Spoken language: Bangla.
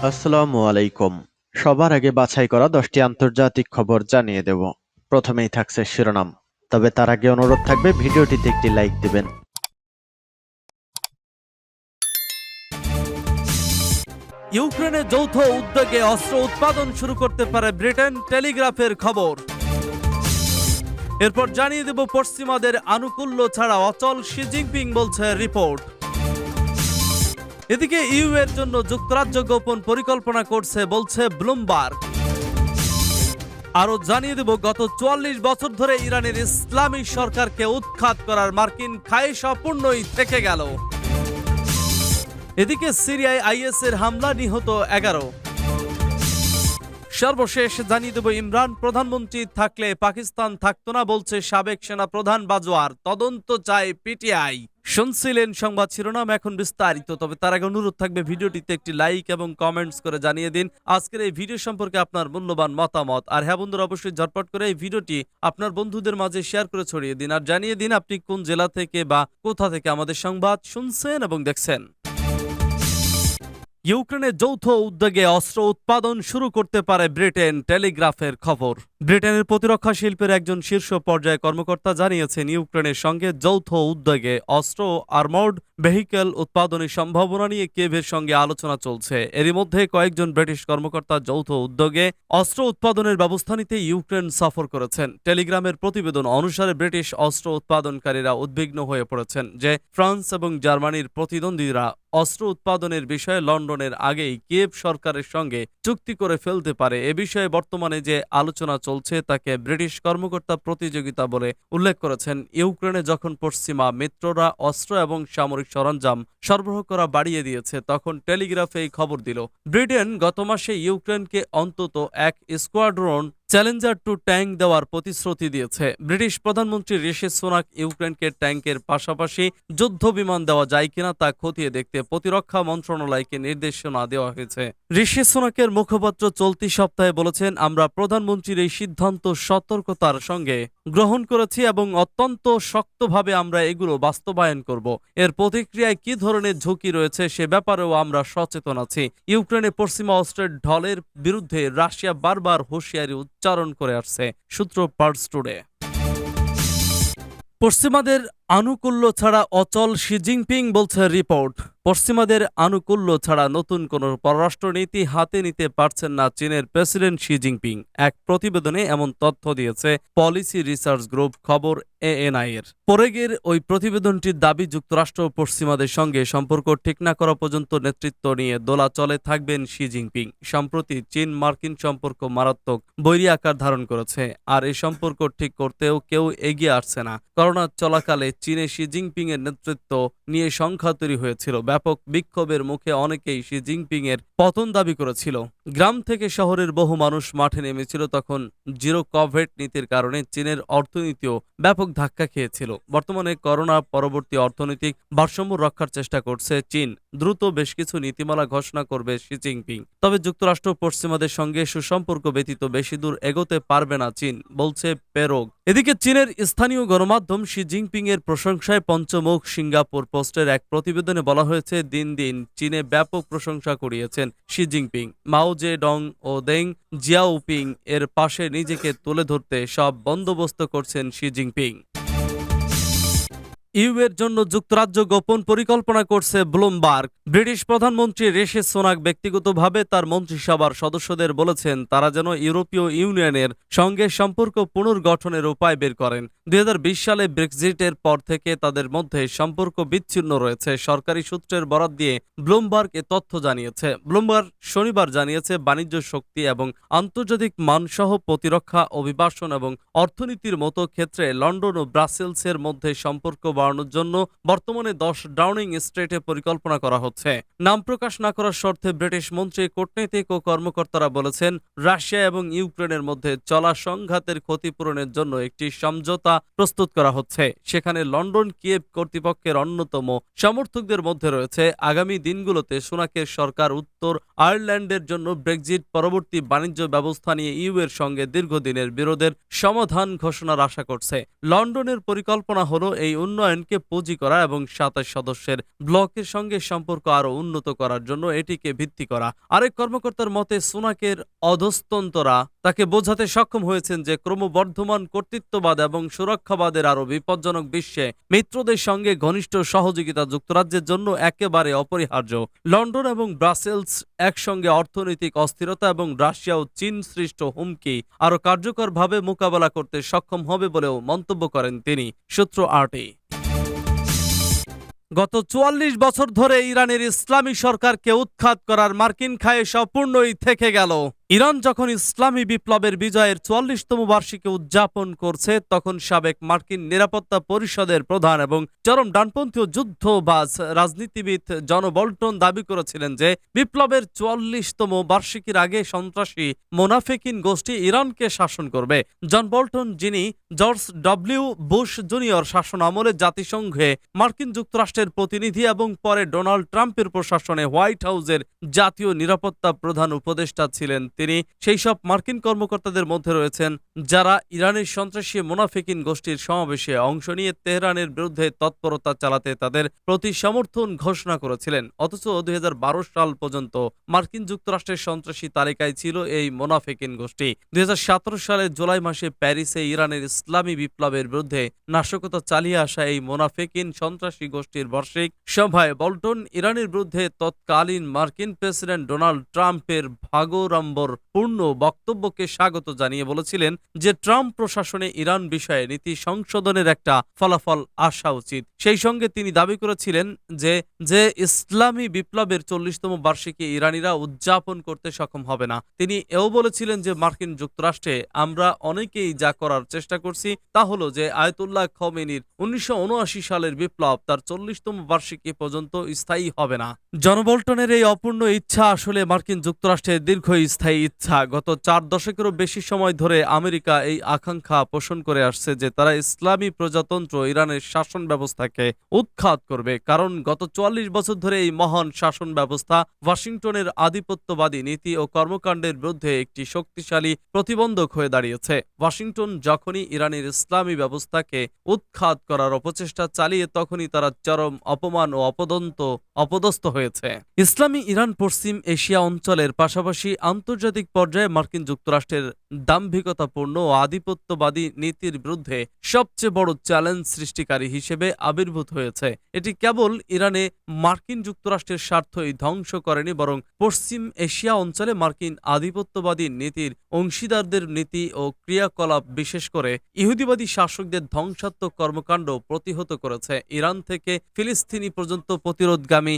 আসসালামু আলাইকুম। সবার আগে বাছাই করা 10টি আন্তর্জাতিক খবর জানিয়ে দেব। প্রথমেই থাকছে শিরোনাম। তবে তার আগে অনুরোধ থাকবে ভিডিওটিতে একটি লাইক দিবেন। ইউক্রেনে যৌথ উদ্যোগে অস্ত্র উৎপাদন শুরু করতে পারে ব্রিটেন, টেলিগ্রাফের খবর। এরপর জানিয়ে দেব পশ্চিমাদের আনুকূল্য ছাড়া অচল শি জিনপিং, বলছে রিপোর্ট। এদিকে ইউ এর জন্য যুক্তরাজ্য গোপন পরিকল্পনা করছে, বলছে ব্লুমবার্গ। আরো জানিয়ে দেব গত 44 বছর ধরে ইরানের ইসলামী সরকারকে উৎখাত করার মার্কিন খায়েশ অপূর্ণই থেকে গেল। এদিকে সিরিয়ায় আইএস এর হামলা, নিহত 11। সর্বশেষ জানিয়ে দেব ইমরান প্রধানমন্ত্রী থাকলে পাকিস্তান থাকতো না, বলছে সাবেক সেনা প্রধান বাজওয়ার। তদন্ত চায় পিটিআই। শুনছিলেন সংবাদ শিরোনাম, এখন বিস্তারিত। তবে তার আগে অনুরোধ থাকবে ভিডিওটিতে একটি লাইক এবং কমেন্টস করে জানিয়ে দিন আজকের এই ভিডিও সম্পর্কে আপনার মূল্যবান মতামত। আর হ্যাঁ বন্ধুরা, অবশ্যই ঝটপট করে এই ভিডিওটি আপনার বন্ধুদের মাঝে শেয়ার করে ছড়িয়ে দিন আর জানিয়ে দিন আপনি কোন জেলা থেকে বা কোথা থেকে আমাদের সংবাদ শুনছেন এবং দেখছেন। ইউক্রেনে যৌথ উদ্যোগে অস্ত্র উৎপাদন শুরু করতে পারে ব্রিটেন, টেলিগ্রাফের খবর। ব্রিটেনের প্রতিরক্ষা শিল্পের একজন শীর্ষ পর্যায়ে কর্মকর্তা জানিয়েছেন ইউক্রেনের সঙ্গে যৌথ উদ্যোগে অস্ত্র আর্মর্ড ভেহিকেল উৎপাদনের সম্ভাবনা নিয়ে কিয়েভের সঙ্গে আলোচনা চলছে। এরই মধ্যে কয়েকজন ব্রিটিশ কর্মকর্তা যৌথ উদ্যোগে অস্ত্র উৎপাদনের ব্যবস্থা নিতে ইউক্রেন সফর করেছেন। টেলিগ্রামের প্রতিবেদন অনুসারে ব্রিটিশ অস্ত্র উৎপাদনকারীরা উদ্বিগ্ন হয়ে পড়েছেন যে ফ্রান্স এবং জার্মানির প্রতিদ্বন্দ্বীরা অস্ত্র উৎপাদনের বিষয়ে লন্ডনের আগেই কিয়েভ সরকারের সঙ্গে চুক্তি করে ফেলতে পারে। এ বিষয়ে বর্তমানে যে আলোচনা চলছে তাকে ব্রিটিশ কর্মকর্তা প্রতিযোগিতা বলে উল্লেখ করেছেন। ইউক্রেনে যখন পশ্চিমা মিত্ররা অস্ত্র এবং সামরিক সরঞ্জাম সরবরাহ করা বাড়িয়ে দিয়েছে, তখন টেলিগ্রাফে এই খবর দিল। ব্রিটেন গত মাসে ইউক্রেনকে অন্তত এক স্কোয়াড্রন চ্যালেঞ্জার টু ট্যাঙ্ক দেওয়ার প্রতিশ্রুতি দিয়েছে। ব্রিটিশ প্রধানমন্ত্রী ঋষি সুনাক ইউক্রেনকে ট্যাঙ্কের পাশাপাশি যুদ্ধ বিমান দেওয়া যায় কিনা তা খতিয়ে দেখতে প্রতিরক্ষা মন্ত্রণালয়কে নির্দেশনা দেওয়া হয়েছে। ঋষি সুনাকের মুখপাত্র চলতি সপ্তাহে বলেছেন, আমরা প্রধানমন্ত্রীর এই সিদ্ধান্ত সতর্কতার সঙ্গে গ্রহণ করেছি এবং অত্যন্ত শক্তভাবে আমরা এগুলো বাস্তবায়ন করব। এর প্রতিক্রিয়ায় কি ধরনের ঝুঁকি রয়েছে সে ব্যাপারেও আমরা সচেতন আছি। ইউক্রেনে পশ্চিমা অস্ত্রের ঢলের বিরুদ্ধে রাশিয়া বারবার হুঁশিয়ারি উচ্চারণ করে আসছে, সূত্র পার্স টুডে। পশ্চিমাদের আনুকূল্য ছাড়া অচল শি জিনপিং, বলছে রিপোর্ট। পশ্চিমাদের আনুকূল্য ছাড়া নতুন কোন পররাষ্ট্রনীতি হাতে নিতে পারছেন না চীনের প্রেসিডেন্ট শি জিনপিং। এক প্রতিবেদনে এমন তথ্য দিয়েছে পলিসি রিসার্চ গ্রুপ, খবর এএনআই এর। পরেগের ওই প্রতিবেদনটির দাবি, যুক্তরাষ্ট্র পশ্চিমাদের সঙ্গে সম্পর্ক ঠিক না করা পর্যন্ত নেতৃত্ব নিয়ে দোলাচলে থাকবেন শি জিনপিং। সম্প্রতি চীন মার্কিন সম্পর্ক মারাত্মক বৈরী আকার ধারণ করেছে, আর এই সম্পর্ক ঠিক করতেও কেউ এগিয়ে আসছে না। করোনা চলাকালে চীনে শি জিনপিং এর নেতৃত্ব নিয়ে সংখ্যা তৈরি হয়েছিল। ব্যাপক বিক্ষোভের মুখে অনেকেই শি জিনপিং এর পতন দাবি করেছিল। গ্রাম থেকে শহরের বহু মানুষ মাঠে নেমেছিল। তখন জিরো কোভিড নীতির কারণে চীনের অর্থনীতিও ব্যাপক ধাক্কা খেয়েছিল। বর্তমানে করোনা পরবর্তী অর্থনৈতিক ভারসাম্য রক্ষার চেষ্টা করছে চীন। দ্রুত বেশ কিছু নীতিমালা ঘোষণা করবে শি জিনপিং। তবে যুক্তরাষ্ট্র পশ্চিমাদের সঙ্গে সুসম্পর্ক ব্যতীত বেশি দূর এগোতে পারবে না চীন, বলছে পেরোগ। এদিকে চীনের স্থানীয় গণমাধ্যম শি জিনপিং এর প্রশংসায় পঞ্চমুখ। সিঙ্গাপুর পোস্টের এক প্রতিবেদনে বলা হয়েছে, দিন দিন চীনে ব্যাপক প্রশংসা কুড়িয়েছেন শি জিনপিং। মাও জে ডং ও দেং জিয়াওপিং এর পাশে নিজেকে তুলে ধরতে সব বন্দোবস্ত করছেন শি জিনপিং। ইউ এর জন্য যুক্তরাজ্য গোপন পরিকল্পনা করছে ব্লুমবার্গ। ব্রিটিশ প্রধানমন্ত্রী ঋষি সুনাক ব্যক্তিগতভাবে তার মন্ত্রিসভার সদস্যদের বলেছেন তারা যেন ইউরোপীয় ইউনিয়নের সঙ্গে সম্পর্ক পুনর্গঠনের উপায় বের করেন। 2020 সালে ব্রেক্সিটের পর থেকে তাদের মধ্যে সম্পর্ক বিচ্ছিন্ন রয়েছে। সরকারি সূত্রের বরাত দিয়ে ব্লুমবার্গ এ তথ্য জানিয়েছে। ব্লুমবার্গ শনিবার জানিয়েছে, বাণিজ্য শক্তি এবং আন্তর্জাতিক মানসহ প্রতিরক্ষা, অভিবাসন এবং অর্থনীতির মতো ক্ষেত্রে লন্ডন ও ব্রাসেলসের মধ্যে সম্পর্ক বাড়ানোর জন্য বর্তমানে 10 ডাউনিং স্ট্রিটে পরিকল্পনা করা হচ্ছে। নাম প্রকাশ না করার শর্তে ব্রিটিশ মন্ত্রী, কূটনীতিক ও কর্মকর্তারা বলেছেন, রাশিয়া এবং ইউক্রেনের মধ্যে চলা সংঘাতের ক্ষতিপূরণের জন্য একটি সমঝোতা প্রস্তুত করা হচ্ছে। সেখানে লন্ডন কিয়েভ কর্তৃপক্ষের অন্যতম সমর্থকদের মধ্যে রয়েছে। আগামী দিনগুলোতে সুনাকের সরকার উত্তর আয়ারল্যান্ডের জন্য ব্রেক্সিট পরবর্তী বাণিজ্য ব্যবস্থা নিয়ে ইউ এর সঙ্গে দীর্ঘদিনের বিরোধের সমাধান ঘোষণার আশা করছে। লন্ডনের পরিকল্পনা হলো এই উন্নয়ন উন্নয়নকে পুঁজি করা এবং 27 সদস্যের ব্লকের সঙ্গে সম্পর্ক আরও উন্নত করার জন্য এটিকে ভিত্তি করা। আরেক কর্মকর্তার মতে সুনাকের অধস্তন্তরা তাকে বোঝাতে সক্ষম হয়েছেন যে ক্রমবর্ধমান কর্তৃত্ববাদ এবং সুরক্ষাবাদের আরও বিপজ্জনক বিশ্বে মিত্রদের সঙ্গে ঘনিষ্ঠ সহযোগিতা যুক্তরাজ্যের জন্য একেবারে অপরিহার্য। লন্ডন এবং ব্রাসেলস একসঙ্গে অর্থনৈতিক অস্থিরতা এবং রাশিয়া ও চীন সৃষ্ট হুমকি আরও কার্যকরভাবে মোকাবেলা করতে সক্ষম হবে বলেও মন্তব্য করেন তিনি। সূত্র RT। গত ৪৪ বছর ধরে ইরানের ইসলামী সরকারকে উৎখাত করার মার্কিন খায়েশ অপূর্ণই থেকে গেল। ইরান যখন ইসলামী বিপ্লবের বিজয়ের ৪৪তম বার্ষিকী উদযাপন করছে, তখন সাবেক মার্কিন নিরাপত্তা পরিষদের প্রধান এবং চরম ডানপন্থী যুদ্ধবাজ রাজনীতিবিদ জন বল্টন দাবি করেছিলেন যে বিপ্লবের ৪৪তম বার্ষিকীর আগে সন্ত্রাসী মোনাফেকিন গোষ্ঠী ইরানকে শাসন করবে। জন বল্টন, যিনি জর্জ ডব্লিউ বুশ জুনিয়র শাসন আমলে জাতিসংঘে মার্কিন যুক্তরাষ্ট্রের প্রতিনিধি এবং পরে ডোনাল্ড ট্রাম্পের প্রশাসনে হোয়াইট হাউসের জাতীয় নিরাপত্তা প্রধান উপদেষ্টা ছিলেন, তিনি সেই সব মার্কিন কর্মকর্তাদের মধ্যে রয়েছেন যারা ইরানের সন্ত্রাসী মোনাফেকিন গোষ্ঠীর সমাবেশে অংশ নিয়ে তেহরানের বিরুদ্ধে তৎপরতা চালাতে তাদের প্রতি সমর্থন ঘোষণা করেছিলেন। অথচ ২০১২ সাল পর্যন্ত মার্কিন যুক্তরাষ্ট্রের সন্ত্রাসী তালিকায় ছিল এই মোনাফেকিন গোষ্ঠী। ২০১৭ সালের জুলাই মাসে প্যারিসে ইরানের ইসলামী বিপ্লবের বিরুদ্ধে নাশকতা চালিয়ে আসা এই মোনাফেকিন সন্ত্রাসী গোষ্ঠীর বার্ষিক সভায় বল্টন ইরানের বিরুদ্ধে তৎকালীন মার্কিন প্রেসিডেন্ট ডোনাল্ড ট্রাম্পের ভাগোড়ম্বর পূর্ণ বক্তব্যকে স্বাগত জানিয়ে বলেছিলেন যে ট্রাম্প প্রশাসনে ইরান বিষয়ে নীতি সংশোধনের একটা ফলাফল আসা উচিত। সেই সঙ্গে তিনি দাবি করেছিলেন যে ইসলামী বিপ্লবের ৪০তম বার্ষিকী ইরানিরা উদযাপন করতে সক্ষম হবে না। তিনি এও বলেছিলেন যে মার্কিন যুক্তরাষ্ট্রে আমরা অনেকেই যা করার চেষ্টা করছি তা হলো যে আয়াতুল্লাহ খমেনির ১৯৭৯ সালের বিপ্লব তার ৪০তম বার্ষিকী পর্যন্ত স্থায়ী হবে না। জন বল্টনের এই অপূর্ণ ইচ্ছা আসলে মার্কিন যুক্তরাষ্ট্রের দীর্ঘস্থায়ী ইচ্ছা। গত ৪ দশকেরও বেশি সময় ধরে আমেরিকা এই আকাঙ্ক্ষা পোষণ করে আসছে যে তারা ইসলামী প্রজাতন্ত্র ইরানের শাসন ব্যবস্থাকে উৎখাত করবে, কারণ গত ৪৪ বছর ধরে এই মহান শাসন ব্যবস্থা ওয়াশিংটনের আধিপত্যবাদী নীতি ও কর্মকাণ্ডের বিরুদ্ধে একটি শক্তিশালী প্রতিবন্ধক হয়ে দাঁড়িয়েছে। ওয়াশিংটন যখনই ইরানের ইসলামী ব্যবস্থাকে উৎখাত করার অপচেষ্টা চালিয়ে তখনই তারা চরম অপমান ও অপদস্থ হয়েছে। ইসলামী ইরান পশ্চিম এশিয়া অঞ্চলের পাশাপাশি আন্তর্জাতিক পর্যায়ে মার্কিন যুক্তরাষ্ট্রের দাম্ভিকতাপূর্ণ ও আধিপত্যবাদী নীতির বিরুদ্ধে সবচেয়ে বড় চ্যালেঞ্জ সৃষ্টিকারী হিসেবে আবির্ভূত হয়েছে। এটি কেবল ইরানে মার্কিন যুক্তরাষ্ট্রের স্বার্থই ধ্বংস করেনি, বরং পশ্চিম এশিয়া অঞ্চলে মার্কিন আধিপত্যবাদী নীতির অংশীদারদের নীতি ও ক্রিয়াকলাপ, বিশেষ করে ইহুদিবাদী শাসকদের ধ্বংসাত্মক কর্মকাণ্ড প্রতিহত করেছে। ইরান থেকে ফিলিস্তিনি পর্যন্ত প্রতিরোধগামী